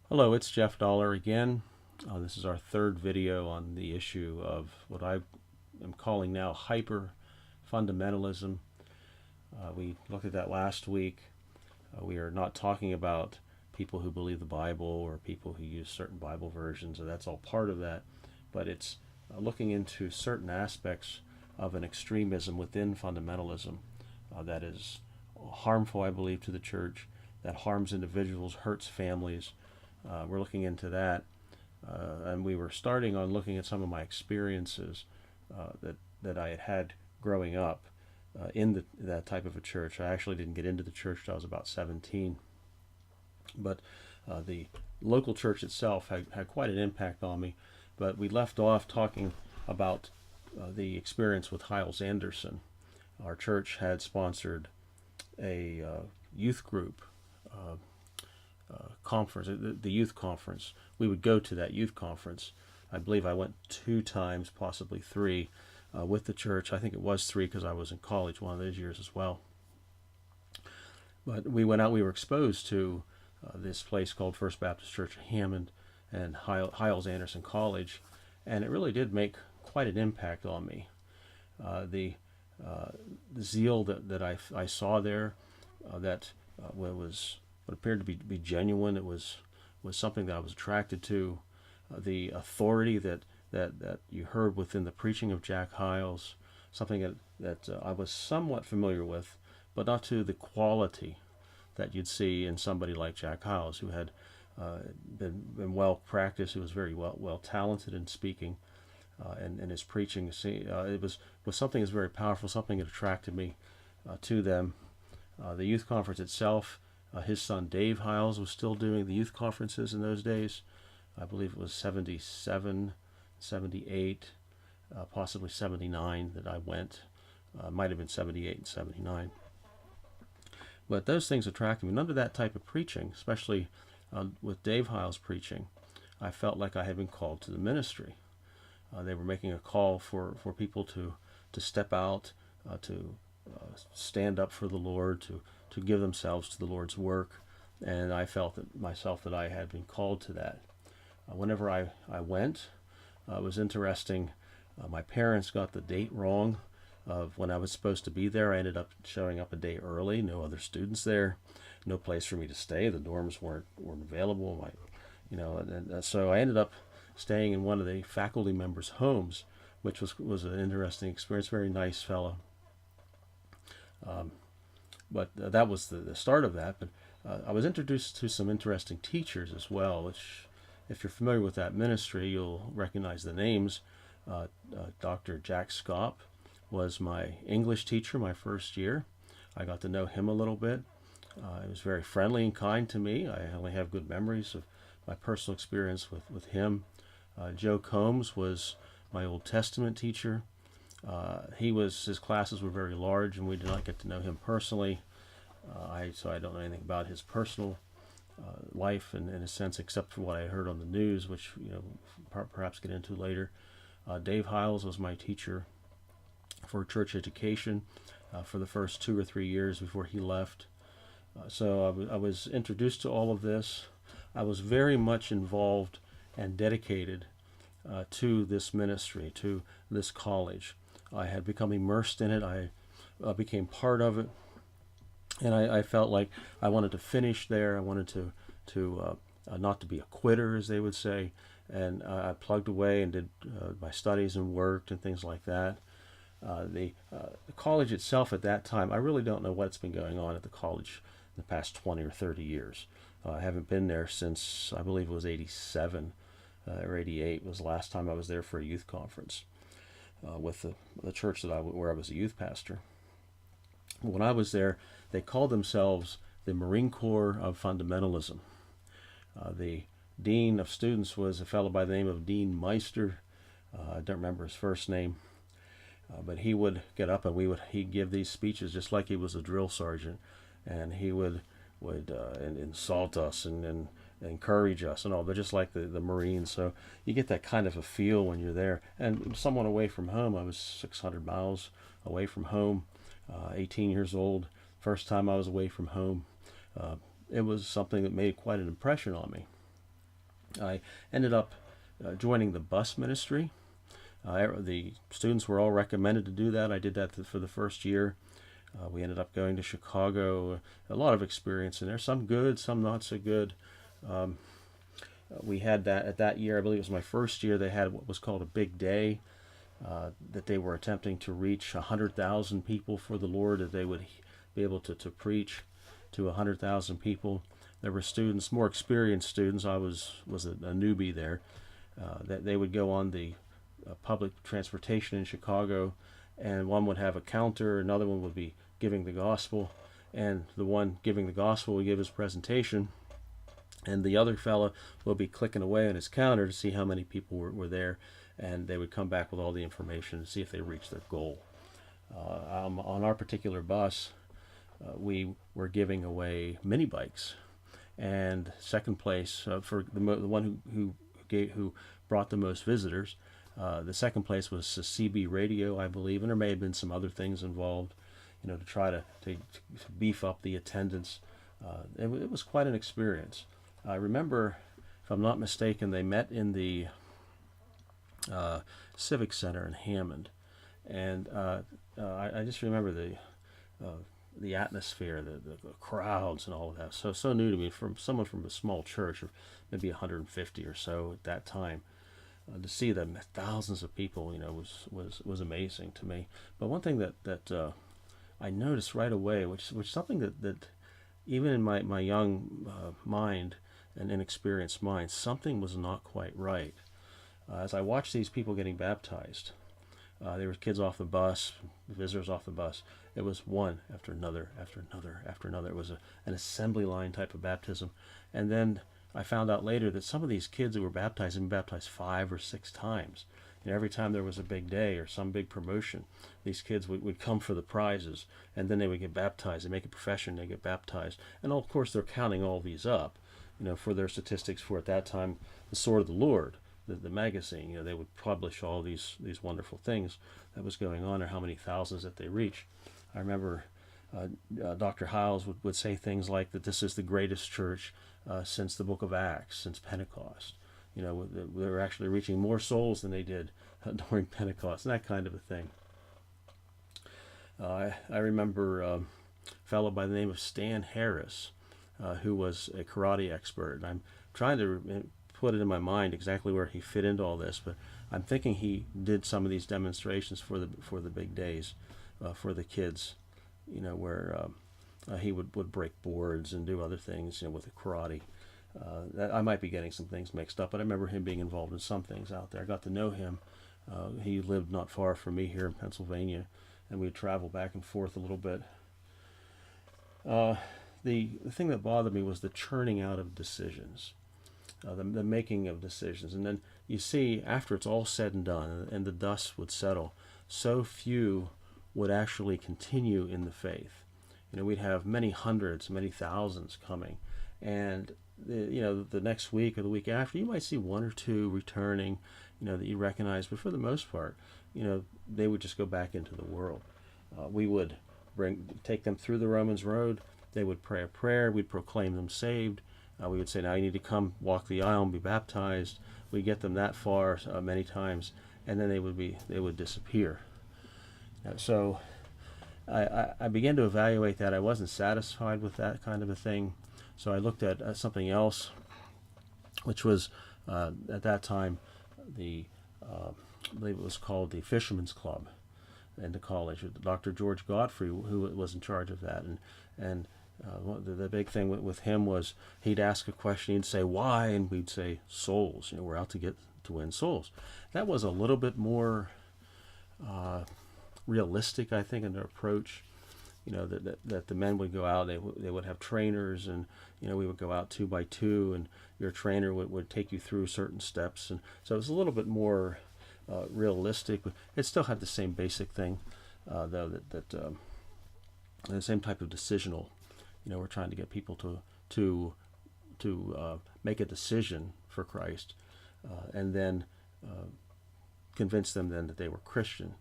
Hello, it's Jeff Dollar again. This is our third video on the issue of what I am calling now hyper-fundamentalism. We looked at that last week. We are not talking about people who believe the Bible or people who use certain Bible versions, or that's all part of that, but it's looking into certain aspects of an extremism within fundamentalism that is harmful, I believe, to the church, that harms individuals, hurts families. We're looking into that, and we were starting on looking at some of my experiences that I had had growing up in that type of a church. I actually didn't get into the church till I was about 17, but the local church itself had quite an impact on me. But we left off talking about the experience with Hyles-Anderson. Our church had sponsored a youth group conference, the youth conference. We would go to that youth conference. I believe I went 2 times, possibly 3, with the church. I think it was 3 because I was in college one of those years as well. But we went out, we were exposed to this place called First Baptist Church of Hammond and Hyles-Anderson College, and it really did make quite an impact on me. The zeal that I saw there, that was what appeared to be genuine. It was something that I was attracted to. The authority that you heard within the preaching of Jack Hyles, something that I was somewhat familiar with, but not to the quality that you'd see in somebody like Jack Hyles, who had been well practiced, who was very well talented in speaking and his preaching. It was something that's very powerful, something that attracted me to them. The youth conference itself, his son Dave Hyles was still doing the youth conferences in those days. I believe it was 77, 78, possibly 79 that I went. Might have been 78 and 79. But those things attracted me. And under that type of preaching, especially with Dave Hyles preaching, I felt like I had been called to the ministry. They were making a call for people to step out, to stand up for the Lord, to give themselves to the Lord's work, and I felt that I had been called to that. Whenever I went, it was interesting. My parents got the date wrong of when I was supposed to be there. I ended up showing up a day early. No other students there, no place for me to stay. The dorms weren't available. So I ended up staying in one of the faculty members' homes, which was an interesting experience. Very nice fellow. But that was the start of that. But I was introduced to some interesting teachers as well, which, if you're familiar with that ministry, you'll recognize the names. Dr. Jack Scott was my English teacher my first year. I got to know him a little bit. He was very friendly and kind to me. I only have good memories of my personal experience with him. Joe Combs was my Old Testament teacher. His classes were very large, and we did not get to know him personally. So I don't know anything about his personal life in a sense, except for what I heard on the news, which perhaps get into later. Dave Hyles was my teacher for church education for the first 2 or 3 years before he left. So I was introduced to all of this. I was very much involved and dedicated to this ministry, to this college. I had become immersed in it. I became part of it, and I felt like I wanted to finish there. I wanted to not to be a quitter, as they would say, and I plugged away and did my studies and worked and things like that. The college itself at that time, I really don't know what's been going on at the college in the past 20 or 30 years. I haven't been there since, I believe it was 87 or 88 was the last time I was there for a youth conference with the church where I was a youth pastor. When I was there, they called themselves the Marine Corps of Fundamentalism. The dean of students was a fellow by the name of Dean Meister. I don't remember his first name, but he would get up and he'd give these speeches just like he was a drill sergeant, and he would insult us and encourage us and all, but just like the Marines. So you get that kind of a feel when you're there. And someone away from home, I was 600 miles away from home, 18 years old, first time I was away from home. It was something that made quite an impression on me. I ended up joining the bus ministry. The students were all recommended to do that. I did that for the first year. We ended up going to Chicago. A lot of experience in there. Some good, some not so good. We had that at that year. I believe it was my first year. They had what was called a big day. That they were attempting to reach 100,000 people for the Lord. That they would be able to preach to 100,000 people. There were students, more experienced students. I was a newbie there. That they would go on the public transportation in Chicago, and one would have a counter, another one would be giving the gospel, and the one giving the gospel would give his presentation, and the other fella will be clicking away on his counter to see how many people were there, and they would come back with all the information to see if they reached their goal. On our particular bus, we were giving away mini bikes, and second place for the one who brought the most visitors. The second place was a CB radio, I believe, and there may have been some other things involved, to try to beef up the attendance. It was quite an experience. I remember, if I'm not mistaken, they met in the Civic Center in Hammond, and I just remember the atmosphere, the crowds, and all of that. So new to me, from someone from a small church, or maybe 150 or so at that time. To see them, thousands of people, was amazing to me. But one thing that I noticed right away, which something that even in my young mind and inexperienced mind, something was not quite right. As I watched these people getting baptized, there were kids off the bus, visitors off the bus. It was one after another, after another, after another. It was an assembly line type of baptism. And then I found out later that some of these kids who were baptized had been baptized 5 or 6 times. Every time there was a big day or some big promotion, these kids would come for the prizes, and then they would get baptized. They make a profession, they get baptized. And of course, they're counting all these up, for their statistics for, at that time, the Sword of the Lord, the magazine. They would publish all these wonderful things that was going on, or how many thousands that they reach. I remember Dr. Hyles would say things like that this is the greatest church since the book of Acts, since Pentecost. They were actually reaching more souls than they did during Pentecost, and that kind of a thing. I remember a fellow by the name of Stan Harris, who was a karate expert, and I'm trying to put it in my mind exactly where he fit into all this, but I'm thinking he did some of these demonstrations for the big days, for the kids, where he would break boards and do other things, with the karate. I might be getting some things mixed up, but I remember him being involved in some things out there. I got to know him. He lived not far from me here in Pennsylvania, and we'd travel back and forth a little bit. The thing that bothered me was the churning out of decisions, the making of decisions. And then you see, after it's all said and done, and the dust would settle, so few would actually continue in the faith. We'd have many hundreds, many thousands coming, and the next week or the week after, you might see 1 or 2 returning, that you recognize, but for the most part, they would just go back into the world. We would take them through the Romans road. They would pray a prayer. We'd proclaim them saved. We would say, now you need to come walk the aisle and be baptized. We'd get them that far many times, and then they would disappear. So I began to evaluate that. I wasn't satisfied with that kind of a thing. So I looked at something else, which was at that time I believe it was called the Fisherman's Club in the college. Dr. George Godfrey, who was in charge of that, and the big thing with him was he'd ask a question, he'd say why, and we'd say souls. We're out to win souls. That was a little bit more realistic, I think, in their approach. That the men would go out, they would have trainers, and we would go out 2 by 2, and your trainer would take you through certain steps, and so it was a little bit more realistic. But it still had the same basic thing, though, that the same type of decisional. We're trying to get people to make a decision for Christ, and then convince them then that they were Christian,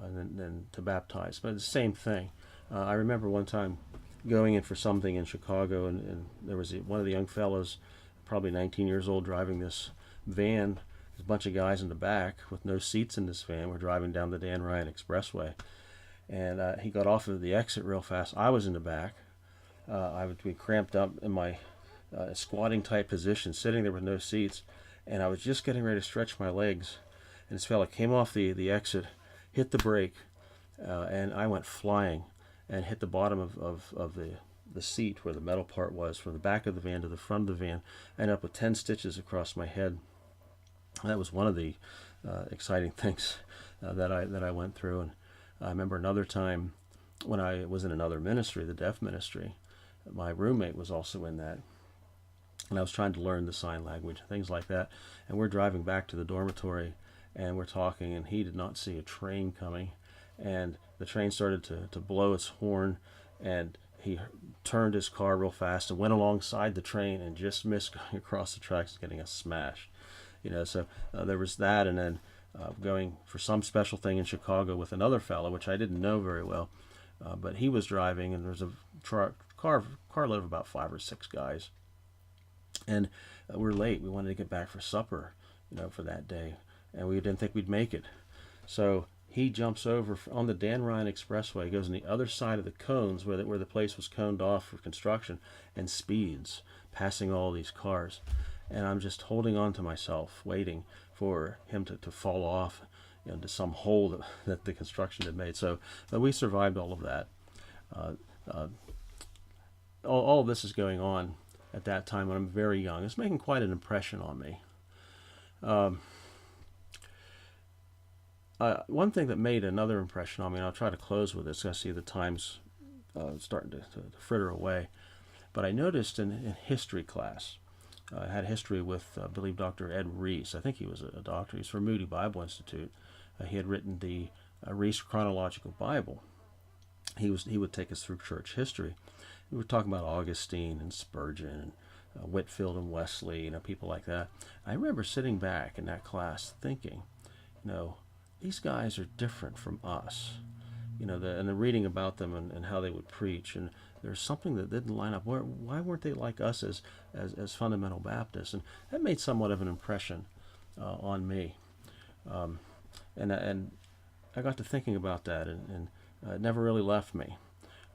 and then to baptize. But it's the same thing. I remember one time going in for something in Chicago, and there was one of the young fellows probably 19 years old, driving this van. There's a bunch of guys in the back with no seats in this van. We're driving down the Dan Ryan Expressway. And he got off of the exit real fast. I was in the back. I would be cramped up in my squatting type position, sitting there with no seats. And I was just getting ready to stretch my legs. And this fella came off the exit, hit the brake, and I went flying and hit the bottom of the seat where the metal part was, from the back of the van to the front of the van. I ended up with 10 stitches across my head. That was one of the exciting things that I went through. And I remember another time when I was in another ministry, the deaf ministry. My roommate was also in that, and I was trying to learn the sign language, things like that. And we're driving back to the dormitory, and we're talking, and he did not see a train coming, and the train started to blow its horn, and he turned his car real fast and went alongside the train and just missed going across the tracks and getting us smashed. So there was that, and then going for some special thing in Chicago with another fellow, which I didn't know very well, but he was driving, and there was a carload of about 5 or 6 guys, and we're late. We wanted to get back for supper, for that day, and we didn't think we'd make it. So he jumps over on the Dan Ryan Expressway, goes on the other side of the cones where the place was coned off for construction, and speeds, passing all these cars. And I'm just holding on to myself, waiting for him to fall off into some hole that the construction had made. So we survived all of that. All of this is going on at that time when I'm very young. It's making quite an impression on me. One thing that made another impression on me, and I'll try to close with this, I see the time's starting to fritter away, but I noticed in history class, I had history with, I believe, Dr. Ed Reese. I think he was a doctor. He's from Moody Bible Institute. He had written the Reese Chronological Bible. He would take us through church history. We were talking about Augustine and Spurgeon and Whitefield and Wesley, people like that. I remember sitting back in that class thinking, these guys are different from us. And the reading about them and how they would preach, and there's something that didn't line up. Why weren't they like us as fundamental Baptists? And that made somewhat of an impression on me. And I got to thinking about that, and it never really left me.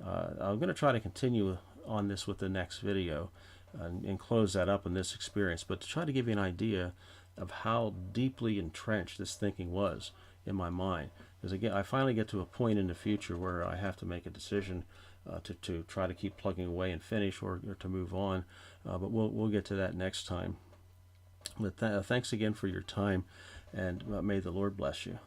I'm going to try to continue on this with the next video and close that up in this experience, but to try to give you an idea of how deeply entrenched this thinking was in my mind. Because again, I finally get to a point in the future where I have to make a decision to try to keep plugging away and finish, or to move on. But we'll get to that next time. But thanks again for your time, and may the Lord bless you.